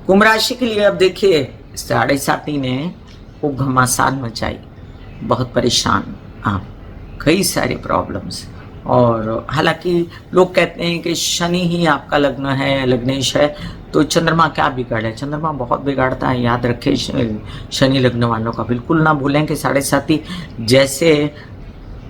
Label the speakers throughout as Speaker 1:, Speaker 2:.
Speaker 1: कुंभ राशि के लिए अब देखिए, साढ़े साथी ने वो घमासान मचाई, बहुत परेशान आप, कई सारे प्रॉब्लम्स। और हालांकि लोग कहते हैं कि शनि ही आपका लग्न है, लग्नेश है, तो चंद्रमा क्या बिगाड़े। चंद्रमा बहुत बिगाड़ता है, याद रखें शनि लग्न वालों का। बिल्कुल ना भूलें कि साढ़े साथी जैसे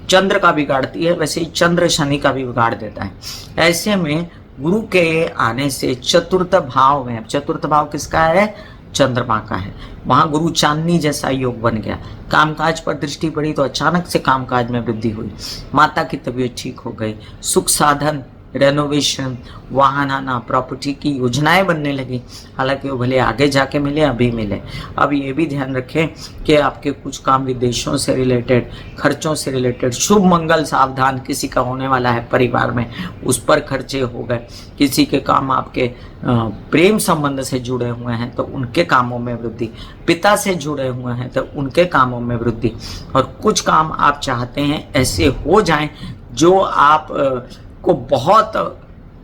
Speaker 1: चंद्र का बिगाड़ती है, वैसे ही चंद्र शनि का भी बिगाड़ देता है। ऐसे में गुरु के आने से चतुर्थ भाव में, अब चतुर्थ भाव किसका है? चंद्रमा का है। वहां गुरु चांदनी जैसा योग बन गया। कामकाज पर दृष्टि पड़ी तो अचानक से कामकाज में वृद्धि हुई, माता की तबीयत ठीक हो गई, सुख साधन, रेनोवेशन, वाहन आना, प्रॉपर्टी की योजनाएं बनने लगी। हालांकि वो भले आगे जाके मिले, अभी मिले। अब ये भी ध्यान रखें कि आपके कुछ काम विदेशों से रिलेटेड, खर्चों से रिलेटेड, शुभ मंगल सावधान, किसी का होने वाला है परिवार में, उस पर खर्चे हो गए। किसी के काम आपके प्रेम संबंध से जुड़े हुए हैं तो उनके कामों में वृद्धि, पिता से जुड़े हुए हैं तो उनके कामों में वृद्धि। और कुछ काम आप चाहते हैं ऐसे हो जाएं जो आप को बहुत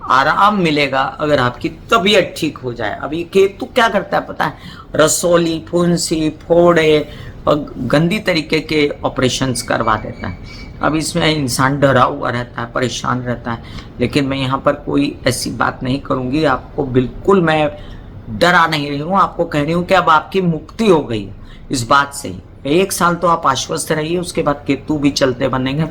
Speaker 1: आराम मिलेगा अगर आपकी तबीयत ठीक हो जाए। अब ये केतु क्या करता है पता है? रसोली, फुंसी, फोड़े और गंदी तरीके के ऑपरेशंस करवा देता है। अब इसमें इंसान डरा हुआ रहता है, परेशान रहता है। लेकिन मैं यहाँ पर कोई ऐसी बात नहीं करूँगी, आपको बिल्कुल मैं डरा नहीं रही हूँ। आपको कह रही हूँ कि अब आपकी मुक्ति हो गई इस बात से। 1 साल तो आप आश्वस्त रहिए, उसके बाद केतु भी चलते बनेंगे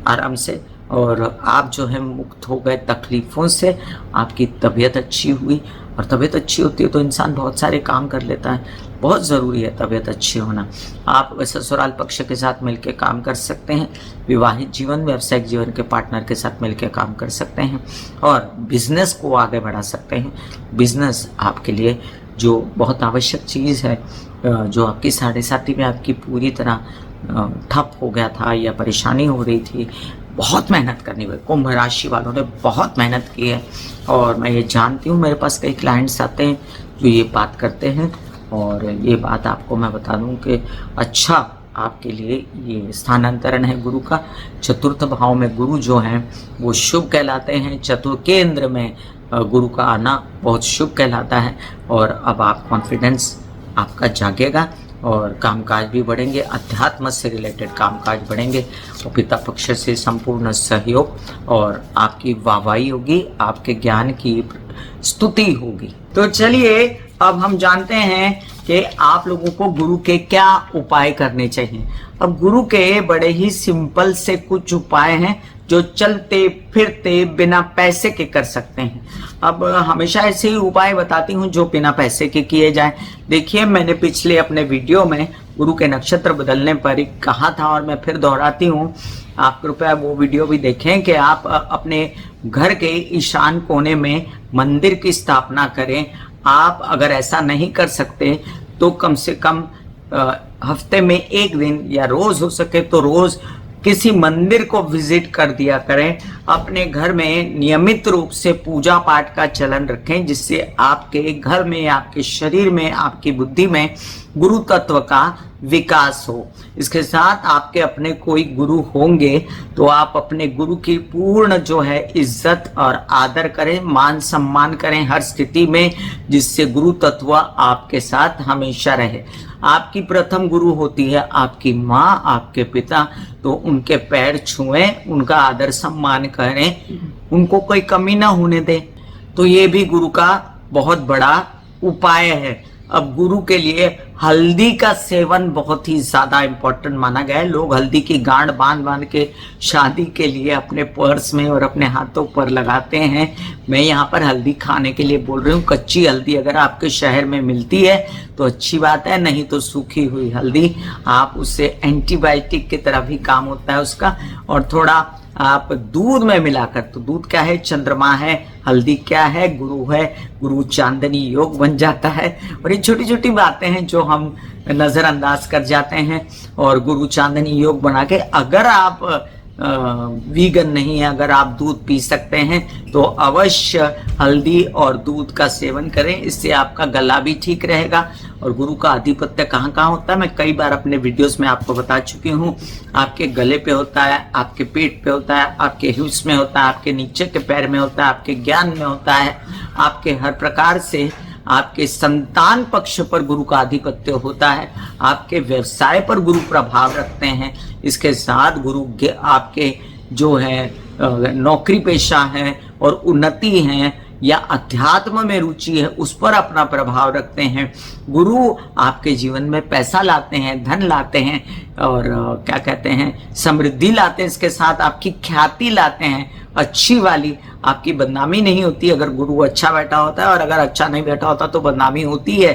Speaker 1: आराम से, और आप जो है मुक्त हो गए तकलीफों से। आपकी तबीयत अच्छी हुई, और तबीयत अच्छी होती है तो इंसान बहुत सारे काम कर लेता है। बहुत ज़रूरी है तबीयत अच्छी होना। आप ससुराल पक्ष के साथ मिलकर काम कर सकते हैं, विवाहित जीवन, व्यावसायिक जीवन के पार्टनर के साथ मिलकर काम कर सकते हैं, और बिजनेस को आगे बढ़ा सकते हैं। बिजनेस आपके लिए जो बहुत आवश्यक चीज़ है, जो आपकी साढ़े साथी में आपकी पूरी तरह ठप हो गया था या परेशानी हो रही थी, बहुत मेहनत करनी हुई। कुंभ राशि वालों ने बहुत मेहनत की है, और मैं ये जानती हूँ, मेरे पास कई क्लाइंट्स आते हैं जो ये बात करते हैं। और ये बात आपको मैं बता दूँ कि अच्छा आपके लिए ये स्थानांतरण है गुरु का। चतुर्थ भाव में गुरु जो हैं वो शुभ कहलाते हैं। चतुर्थ केंद्र में गुरु का आना बहुत शुभ कहलाता है। और अब आप कॉन्फिडेंस आपका जागेगा और कामकाज भी बढ़ेंगे, अध्यात्म से रिलेटेड कामकाज बढ़ेंगे, और पिता पक्ष से संपूर्ण सहयोग, और आपकी वाहवाही होगी, आपके ज्ञान की स्तुति होगी। तो चलिए अब हम जानते हैं कि आप लोगों को गुरु के क्या उपाय करने चाहिए। अब गुरु के बड़े ही सिंपल से कुछ उपाय हैं जो चलते फिरते बिना पैसे के कर सकते हैं। अब हमेशा ऐसे ही उपाय बताती हूँ जो बिना पैसे के किए जाए। देखिए, मैंने पिछले अपने वीडियो में गुरु के नक्षत्र बदलने पर ही कहा था, और मैं फिर दोहराती हूँ, आप कृपया वो वीडियो भी देखें कि आप अपने घर के ईशान कोने में मंदिर की स्थापना करें। आप अगर ऐसा नहीं कर सकते तो कम से कम हफ्ते में 1 दिन या रोज हो सके तो रोज किसी मंदिर को विजिट कर दिया करें। अपने घर में नियमित रूप से पूजा पाठ का चलन रखें, जिससे आपके घर में, आपके शरीर में, आपकी बुद्धि में गुरु तत्व का विकास हो। इसके साथ आपके अपने कोई गुरु होंगे तो आप अपने गुरु की पूर्ण जो है इज्जत और आदर करें, मान सम्मान करें हर स्थिति में, जिससे गुरु तत्व आपके साथ हमेशा रहे। आपकी प्रथम गुरु होती है आपकी माँ, आपके पिता, तो उनके पैर छुएं, उनका आदर सम्मान करें, उनको कोई कमी ना होने दें। तो ये भी गुरु का बहुत बड़ा उपाय है। अब गुरु के लिए हल्दी का सेवन बहुत ही ज्यादा इम्पोर्टेंट माना गया है। लोग हल्दी की गांठ बांध बांध के शादी के लिए अपने पर्स में और अपने हाथों पर लगाते हैं। मैं यहाँ पर हल्दी खाने के लिए बोल रही हूँ। कच्ची हल्दी अगर आपके शहर में मिलती है तो अच्छी बात है, नहीं तो सूखी हुई हल्दी, आप उससे एंटीबायोटिक की तरह भी काम होता है उसका। और थोड़ा आप दूध में मिलाकर, तो दूध क्या है? चंद्रमा है। हल्दी क्या है? गुरु है। गुरु चांदनी योग बन जाता है। और ये छोटी छोटी बातें हैं जो हम नजरअंदाज कर जाते हैं। और गुरु चांदनी योग बना के, अगर आप वीगन नहीं है, अगर आप दूध पी सकते हैं तो अवश्य हल्दी और दूध का सेवन करें। इससे आपका गला भी ठीक रहेगा। और गुरु का आधिपत्य कहाँ कहाँ होता है, मैं कई बार अपने वीडियोस में आपको बता चुकी हूँ। आपके गले पे होता है, आपके पेट पे होता है, आपके हिप्स में होता है, आपके नीचे के पैर में होता है, आपके ज्ञान में होता है, आपके हर प्रकार से आपके संतान पक्ष पर गुरु का आधिपत्य होता है, आपके व्यवसाय पर गुरु प्रभाव रखते हैं। इसके साथ गुरु आपके जो है नौकरी पेशा है और उन्नति है या अध्यात्म में रुचि है उस पर अपना प्रभाव रखते हैं। गुरु आपके जीवन में पैसा लाते हैं, धन लाते हैं और क्या कहते हैं समृद्धि लाते हैं। इसके साथ आपकी ख्याति लाते हैं, अच्छी वाली, आपकी बदनामी नहीं होती अगर गुरु अच्छा बैठा होता है, और अगर अच्छा नहीं बैठा होता तो बदनामी होती है।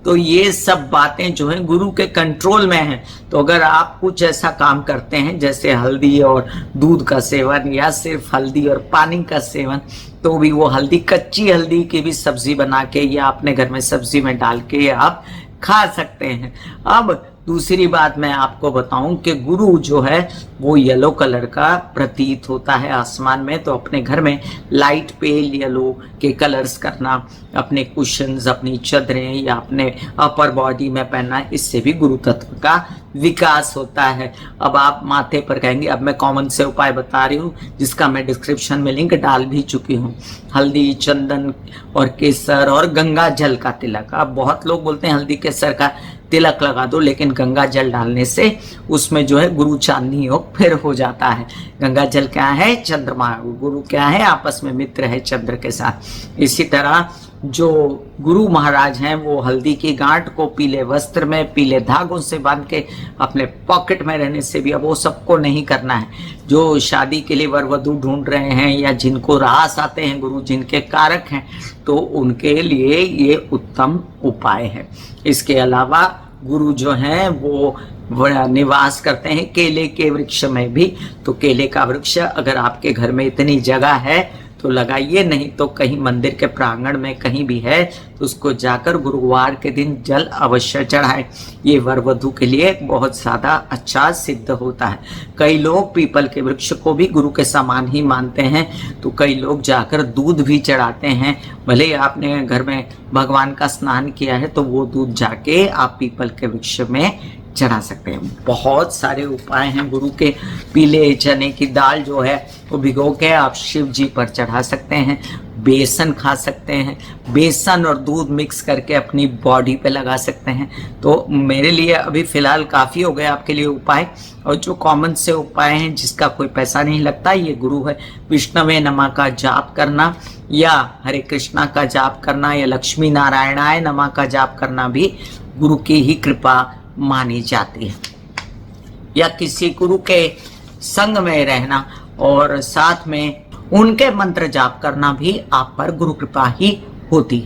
Speaker 1: तो ये सब बातें जो हैं गुरु के कंट्रोल में हैं। तो अगर आप कुछ ऐसा काम करते हैं जैसे हल्दी और दूध का सेवन या सिर्फ हल्दी और पानी का सेवन, तो भी वो हल्दी, कच्ची हल्दी की भी सब्जी बना के या अपने घर में सब्जी में डाल के आप खा सकते हैं। अब दूसरी बात मैं आपको बताऊं कि गुरु जो है वो येलो कलर का प्रतीत होता है आसमान में, तो अपने घर में लाइट पेल येलो के कलर्स करना, अपने कुशन्स, अपनी चादरें या अपने अपर बॉडी में पहनना, इससे भी गुरु तत्व का विकास होता है। अब आप माथे पर कहेंगे, अब मैं कॉमन से उपाय बता रही हूँ जिसका मैं डिस्क्रिप्शन में लिंक डाल भी चुकी हूँ। हल्दी, चंदन और केसर और गंगा जल का तिलक। अब बहुत लोग बोलते हैं हल्दी केसर का तिलक लगा दो, लेकिन गंगा जल डालने से उसमें जो है गुरु चांदनी योग फिर हो जाता है। गंगा जल क्या है? चंद्रमा। गुरु क्या है? आपस में मित्र है चंद्र के साथ। इसी तरह जो गुरु महाराज हैं वो हल्दी की गांठ को पीले वस्त्र में पीले धागों से बांध के अपने पॉकेट में रहने से भी, अब वो सबको नहीं करना है। जो शादी के लिए वर वधू ढूंढ रहे हैं या जिनको रास आते हैं गुरु, जिनके कारक हैं, तो उनके लिए ये उत्तम उपाय है। इसके अलावा गुरु जो हैं वो निवास करते हैं केले के वृक्ष में भी। तो केले का वृक्ष अगर आपके घर में इतनी जगह है तो लगाइए, नहीं तो कहीं मंदिर के प्रांगण में कहीं भी है तो उसको जाकर गुरुवार के दिन जल अवश्य चढ़ाएं। ये वर वधू के लिए बहुत ज़्यादा अच्छा सिद्ध होता है। कई लोग पीपल के वृक्ष को भी गुरु के समान ही मानते हैं, तो कई लोग जाकर दूध भी चढ़ाते हैं। भले ही आपने घर में भगवान का स्नान किया है तो वो दूध जाके आप पीपल के वृक्ष में चढ़ा सकते हैं। बहुत सारे उपाय हैं गुरु के। पीले चने की दाल जो है वो भिगो के आप शिव जी पर चढ़ा सकते हैं। बेसन खा सकते हैं, बेसन और दूध मिक्स करके अपनी बॉडी पे लगा सकते हैं। तो मेरे लिए अभी फिलहाल काफ़ी हो गए आपके लिए उपाय। और जो कॉमन से उपाय हैं जिसका कोई पैसा नहीं लगता, ये गुरु है। विष्णवे नमः का जाप करना या हरे कृष्णा का जाप करना या लक्ष्मी नारायणाय नमः का जाप करना भी गुरु की ही कृपा मानी जाती है। या किसी गुरु के संग में रहना और साथ में उनके मंत्र जाप करना भी आप पर गुरु कृपा ही होती है।